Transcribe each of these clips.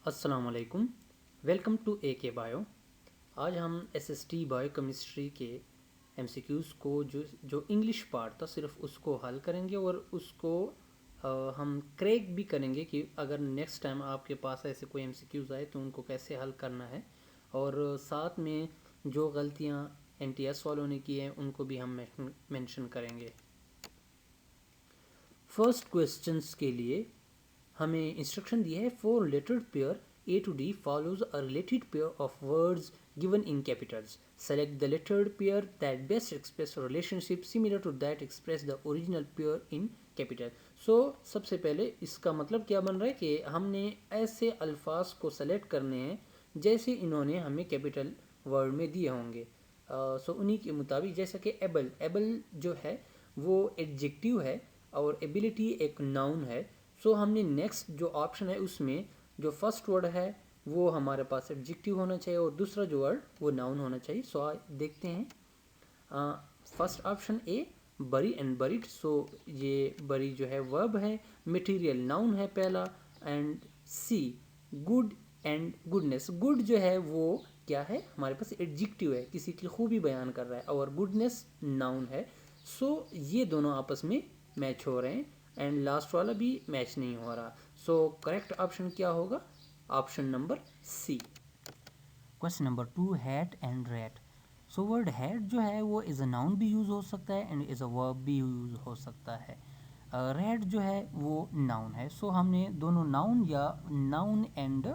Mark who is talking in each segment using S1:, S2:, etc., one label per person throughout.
S1: अस्सलाम वालेकुम। Welcome to के बायो। आज हम एसएसटी बायोकेमिस्ट्री के एमसीक्यूज़ को जो इंग्लिश पार्ट था सिर्फ उसको हल करेंगे और उसको हम क्रैक भी करेंगे कि अगर नेक्स्ट टाइम आपके पास ऐसे कोई एमसीक्यूज़ आए तो उनको कैसे हल करना है। और साथ में जो गलतियाँ एनटीएस वालों ने की हैं उनको भी हम मेंशन करेंगे। फर्स्ट क्वेश्चंस के लिए हमें इंस्ट्रक्शन दी है four lettered pair A to D follows a related pair of words given in capitals. Select the lettered pair that best express a relationship similar to that expressed the original pair in capital. So सबसे पहले इसका मतलब क्या बन रहा है कि हमने ऐसे अल्फाज को सेलेक्ट करने हैं जैसे इन्होंने हमें कैपिटल वर्ड में दिए होंगे। सो उन्हीं के मुताबिक जैसा कि एबल एबल जो है वो एडजेक्टिव है और एबिलिटी एक नाउन है। सो हमने नेक्स्ट जो ऑप्शन है उसमें जो फर्स्ट वर्ड है वो हमारे पास एडजेक्टिव होना चाहिए और दूसरा जो वर्ड वो नाउन होना चाहिए। सो देखते हैं फर्स्ट ऑप्शन ए बरी एंड बरीड। सो ये बरी जो है वर्ब है, मटेरियल नाउन है पहला, and see good and goodness. Good जो है वो क्या है, हमारे पास एडजेक्टिव है, किसी की खूबी बयान कर रहा है, और गुडनेस नाउन है। सो ये दोनों आपस में मैच हो रहे हैं एंड लास्ट वाला भी मैच नहीं हो रहा। सो करेक्ट ऑप्शन क्या होगा, option number C. Question number 2, hat and rat. So word hat जो है वो इज़ अ नाउन भी यूज़ हो सकता है एंड इज़ अ वर्ब भी यूज़ हो सकता है। रैट जो है वो नाउन है। सो हमने दोनों नाउन या नाउन एंड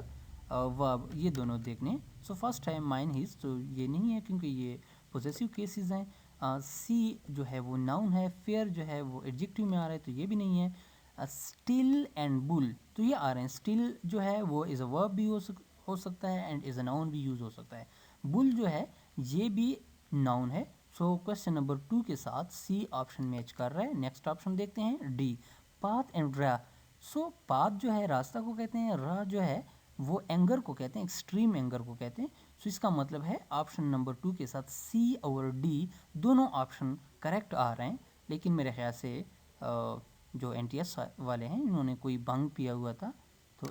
S1: वर्ब ये दोनों देखने। सो फर्स्ट है माइन हिज, तो ये नहीं है क्योंकि ये पोजेसिव केसेस हैं। सी जो है वो नाउन है, फेयर जो है वो एडजेक्टिव में आ रहा है तो ये भी नहीं है। स्टिल एंड बुल तो ये आ रहे हैं। स्टिल जो है वो इज़ अ वर्ब भी हो सकता है एंड इज़ अ नाउन भी यूज़ हो सकता है। बुल जो है ये भी नाउन है। सो क्वेश्चन नंबर 2 के साथ सी ऑप्शन मैच कर रहा है। नेक्स्ट ऑप्शन देखते हैं डी, पाथ एंड रा। सो पाथ जो है रास्ता को कहते हैं, रा जो है वो एंगर को कहते हैं, एक्सट्रीम एंगर को कहते हैं। सो इसका मतलब है ऑप्शन नंबर 2 के साथ सी और डी दोनों ऑप्शन करेक्ट आ रहे हैं। लेकिन मेरे ख्याल से जो एनटीएस वाले हैं इन्होंने कोई भंग पिया हुआ था, तो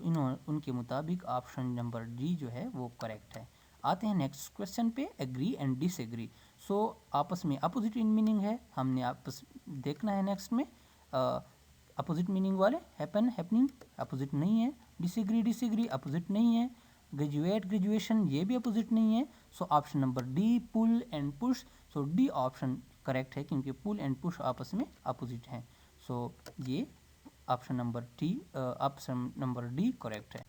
S1: उनके मुताबिक ऑप्शन नंबर डी जो है वो करेक्ट है। आते हैं नेक्स्ट क्वेश्चन पे, एग्री एंड डिसएग्री। सो आपस में अपोजिट इन मीनिंग है, हमने आपस देखना है नेक्स्ट में। अपोजिट मीनिंग वाले हैपन हैपनिंग अपोजिट नहीं है, डिसएग्री डिसएग्री अपोजिट नहीं है, ग्रेजुएट ग्रेजुएशन ये भी अपोजिट नहीं है। So option number D, pull and push. So D option correct है क्योंकि पुल एंड पुश आपस में अपोजिट हैं। सो ये ऑप्शन नंबर डी करेक्ट है।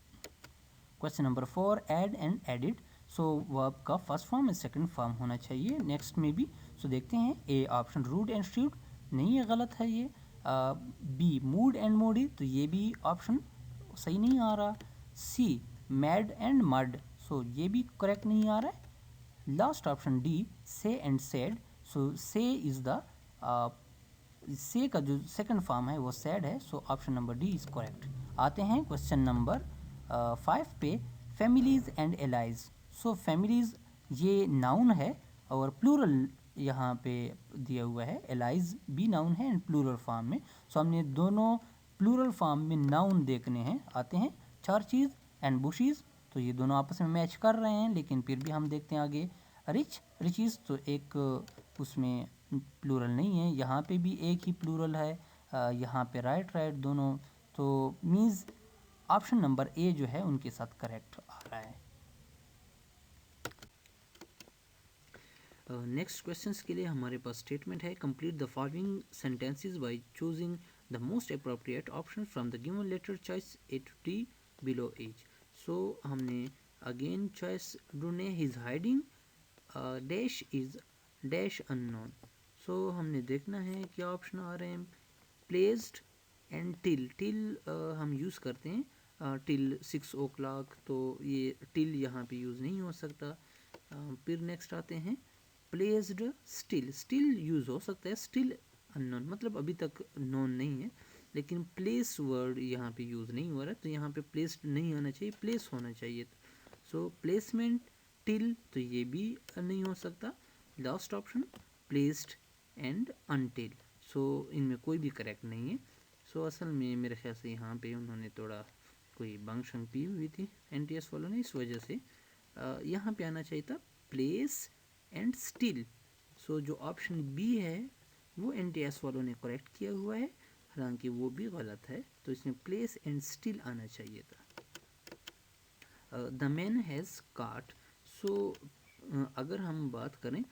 S1: Question number 4, add and added. So verb का first form and second form होना चाहिए नेक्स्ट में भी। सो देखते हैं A option rude and shrewd, नहीं है, गलत है ये। बी मूड एंड मोडी, तो ये भी ऑप्शन सही नहीं आ रहा। सी मैड एंड मड, सो ये भी करेक्ट नहीं आ रहा है। लास्ट ऑप्शन डी से एंड सेड। सो से इज द से का जो सेकंड फॉर्म है वो सैड है। So option number D is correct. आते हैं क्वेश्चन नंबर 5 पे, families and allies. So families ये नाउन है और प्लूरल यहाँ पे दिया हुआ है, एलाइज भी नाउन है एंड प्लूरल फॉर्म में। सो हमने दोनों प्लूरल फॉर्म में नाउन देखने हैं। आते हैं चार चीज़ एंड बुशीज़, तो ये दोनों आपस में मैच कर रहे हैं, लेकिन फिर भी हम देखते हैं आगे रिच रिचीज़, तो एक उसमें प्लूरल नहीं है, यहाँ पे भी एक ही प्लूरल है, यहाँ पे राइट राइट दोनों, तो मीन्स ऑप्शन नंबर ए जो है उनके साथ करेक्ट आ रहा है। नेक्स्ट क्वेश्चंस के लिए हमारे पास स्टेटमेंट है, complete the following sentences by choosing the most appropriate option from the given letter choice A to D below each. So हमने अगेन चॉइस ढूंढे, his hiding dash is dash unknown. So हमने देखना है क्या option आ रहे हैं, placed and till. Till हम यूज़ करते हैं टिल 6 o'clock, तो ये टिल यहाँ पे यूज़ नहीं हो सकता। फिर नेक्स्ट आते हैं प्लेस्ड स्टिल। स्टिल यूज़ हो सकता है, स्टिल अननोन मतलब अभी तक नोन नहीं है, लेकिन प्लेस वर्ड यहाँ पे यूज़ नहीं हो रहा है, तो यहाँ पे प्लेस्ड नहीं आना चाहिए, प्लेस होना चाहिए। सो प्लेसमेंट टिल तो ये भी नहीं हो सकता। Last option placed and until, so इनमें कोई भी करेक्ट नहीं है। सो असल में मेरे ख्याल से यहाँ पे उन्होंने थोड़ा कोई बंक्शन पी हुई थी एनटीएस वालों ने, इस वजह से यहाँ पे आना चाहिए था प्लेस एंड स्टिल। सो जो ऑप्शन बी है वो एनटीएस वालों ने करेक्ट किया हुआ है, हालांकि वो भी गलत है, तो इसमें प्लेस एंड स्टिल आना चाहिए था। द मैन हैज़ काट। सो अगर हम बात करें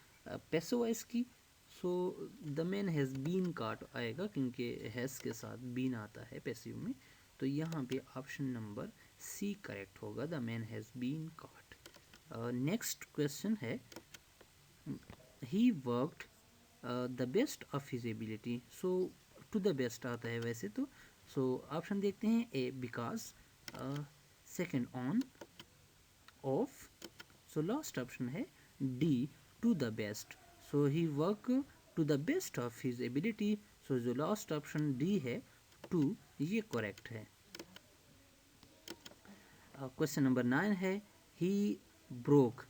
S1: पैसिव वॉइस की, so the man has been caught आएगा, क्योंकि हैज़ के साथ बीन आता है पैसिव में, तो यहाँ पे ऑप्शन नंबर सी करेक्ट होगा, the man has been caught. Next question है he worked the best of his ability. So to the best आता है वैसे तो। सो ऑप्शन देखते हैं, A because, second on, off. So last option है D to the best. So he work to the best of his ability. So जो last option D है to, ये करेक्ट है। क्वेश्चन नंबर 9 है he broke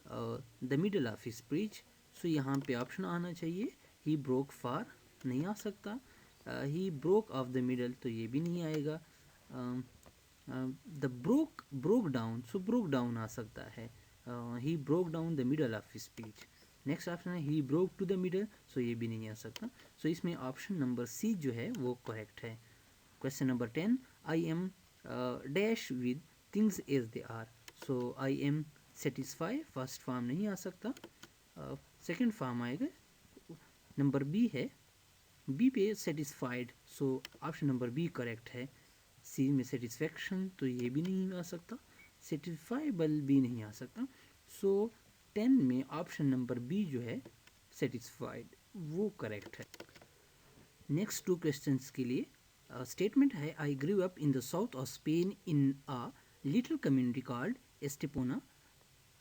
S1: the middle of his speech. So यहाँ पे option आना चाहिए ही ब्रोक फार, नहीं आ सकता। He broke off the middle, तो ये भी नहीं आएगा। The broke down, so broke down आ सकता है, he broke down the middle of his speech. Next option है he broke to the middle, so ये भी नहीं आ सकता। सो इसमें ऑप्शन नंबर सी जो है वो करेक्ट है। Question number 10, I am dash with things as they are. So I am satisfy, first form नहीं आ सकता, सेकेंड फॉर्म आएगा। नंबर बी है, बी पे satisfied, so option number B correct है। सी में सेटिस्फैक्शन, तो ये भी नहीं आ सकता, सेटिस्फाइबल भी नहीं आ सकता। सो 10 में ऑप्शन नंबर बी जो है सेटिस्फाइड, वो करेक्ट है। नेक्स्ट 2 क्वेश्चंस के लिए स्टेटमेंट है I grew up in the south of Spain in a little community called Estepona.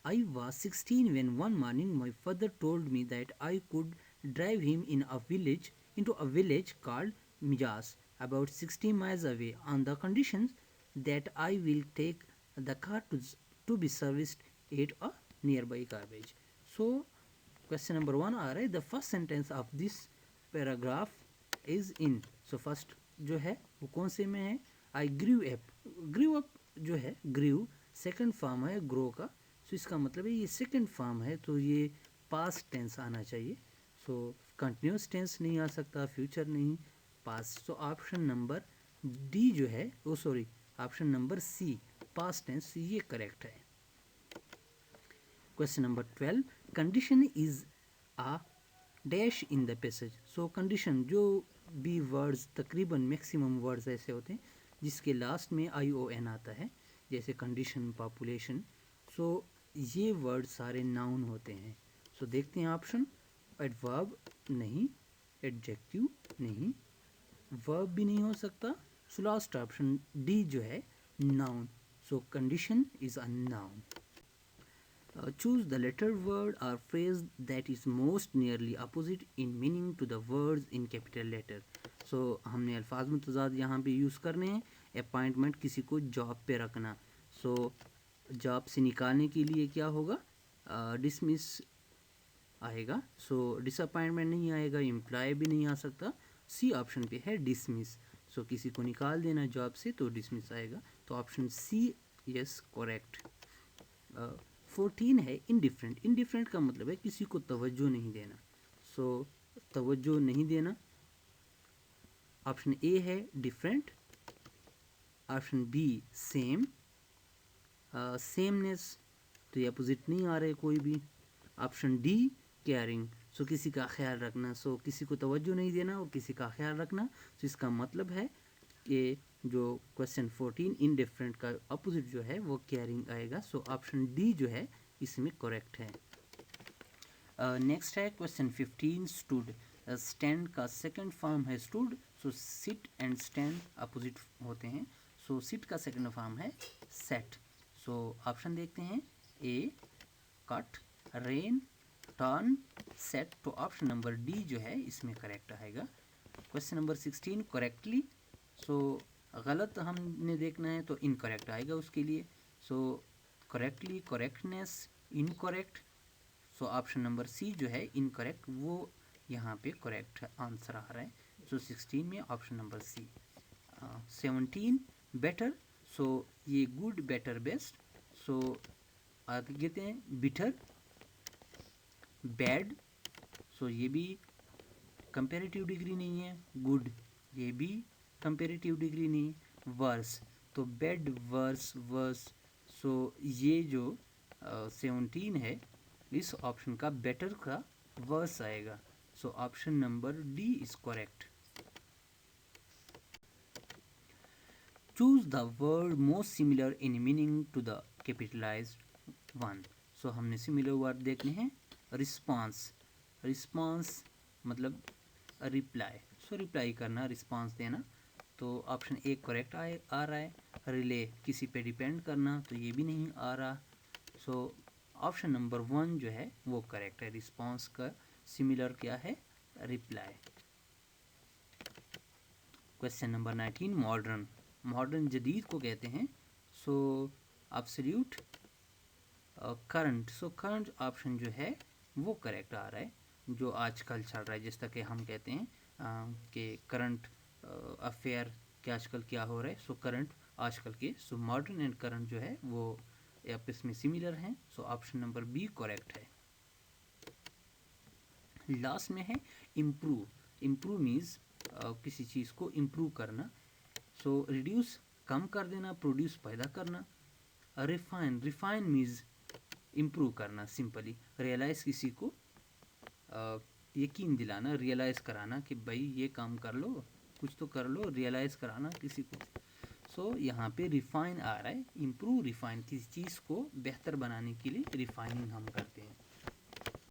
S1: I was 16 when one morning my father told me that I could drive him into a village called Mijas, about 60 miles away, on the conditions that I will take the car to be serviced at a nearby garage. So, question number 1 आ रहा है, the first sentence of this paragraph is in. So, first जो है वो कौन से में है, I grew up जो है grew, सेकेंड फॉर्म है ग्रो का, सो इसका मतलब है ये सेकेंड फॉर्म है, तो ये पास्ट टेंस आना चाहिए। सो कंटिन्यूस टेंस नहीं आ सकता, फ्यूचर नहीं, past. So option number D जो है, oh sorry, option number C past tense, ये करेक्ट है। Question number 12, condition is a dash in the passage. So condition, जो भी वर्ड्स, तकरीबन मैक्सिमम वर्ड्स ऐसे होते हैं जिसके लास्ट में ION आता है, जैसे कंडीशन, पॉपुलेशन, सो ये वर्ड सारे नाउन होते हैं। सो देखते हैं ऑप्शन, एडवर्ब नहीं, एडजेक्टिव नहीं, वर्ब भी नहीं हो सकता। सो लास्ट ऑप्शन डी जो है noun. So condition is a noun. Choose the letter word और phrase that is most nearly opposite in meaning to the words in capital letter. So हमने अल्फाज मुतज़ाद यहाँ पे यूज़ करने हैं। अपॉइंटमेंट, किसी को जॉब पे रखना, सो जॉब से निकालने के लिए क्या होगा, डिसमिस आएगा। सो डिसअपॉइंटमेंट नहीं आएगा, एम्प्लॉय भी नहीं आ सकता, सी ऑप्शन पे है डिसमिस। सो किसी को निकाल देना जॉब से तो डिसमिस आएगा, तो ऑप्शन सी यस करेक्ट। 14 है इनडिफरेंट। इनडिफरेंट का मतलब है किसी को तवज्जो नहीं देना, सो तवज्जो नहीं देना, ऑप्शन ए है different, option B same, sameness, तो ये अपोजिट नहीं आ रहे कोई भी, ऑप्शन डी केयरिंग, सो किसी का ख्याल रखना, सो किसी को तवज्जो नहीं देना और किसी का ख्याल रखना, तो इसका मतलब है कि जो क्वेश्चन 14 इनडिफरेंट का अपोजिट जो है वो केयरिंग आएगा। सो ऑप्शन डी जो है इसमें करेक्ट है। नेक्स्ट है क्वेश्चन 15, स्टूड। स्टैंड का सेकंड फॉर्म है stood, so sit and stand opposite होते हैं। सो सिट का सेकंड फॉर्म है सेट। सो ऑप्शन देखते हैं, ए कट, रेन, टर्न, सेट, तो ऑप्शन नंबर डी जो है इसमें करेक्ट आएगा। क्वेश्चन नंबर 16, करेक्टली, सो गलत हमने देखना है तो इनकरेक्ट आएगा उसके लिए। So correctly, correctness, incorrect, so option number C जो है इनकरेक्ट, वो यहाँ पे करेक्ट आंसर आ रहा है। सो 16 में ऑप्शन नंबर सी। 17 बेटर, सो ये गुड, बेटर, बेस्ट। सो आगे कहते हैं बिटर, बैड। सो ये भी कंपेरेटिव डिग्री नहीं है। गुड, ये भी कंपेरेटिव डिग्री नहीं है। वर्स, तो बेड, वर्स, वर्स। सो ये जो 17 है, इस ऑप्शन का बेटर का वर्स आएगा। So option number D is correct. Choose the word most similar in meaning to the capitalized one. So हमने सिमिलर वर्ड देखने हैं। रिस्पॉन्स, रिस्पॉन्स मतलब रिप्लाई। सो रिप्लाई करना, रिस्पॉन्स देना, तो ऑप्शन ए करेक्ट आ रहा है। रिले, किसी पे डिपेंड करना, तो ये भी नहीं आ रहा। सो ऑप्शन नंबर 1 जो है वो करेक्ट है। रिस्पॉन्स का सिमिलर क्या है? Reply. Question number 19, modern. Modern जदीद को कहते हैं। सो absolute, current. So current option जो है वो करेक्ट आ रहा है, जो आजकल चल रहा है, जिस तक कि हम कहते हैं कि करंट अफेयर कि आजकल क्या हो रहा है। सो करंट आजकल के। सो मॉडर्न एंड करंट जो है वो आपस में सिमिलर हैं। So option number B correct है। लास्ट में है इम्प्रूव। इम्प्रूव मीन्स किसी चीज़ को इम्प्रूव करना। सो रिड्यूस, कम कर देना, प्रोड्यूस, पैदा करना। रिफाइन, रिफाइन मीन्स इम्प्रूव करना सिंपली। रियलाइज़, किसी को यकीन दिलाना, रियलाइज़ कराना कि भाई ये काम कर लो, कुछ तो कर लो, रियलाइज़ कराना किसी को। सो यहाँ पे रिफाइन आ रहा है। इम्प्रूव, रिफाइन, किसी चीज़ को बेहतर बनाने के लिए रिफाइनिंग हम करते हैं।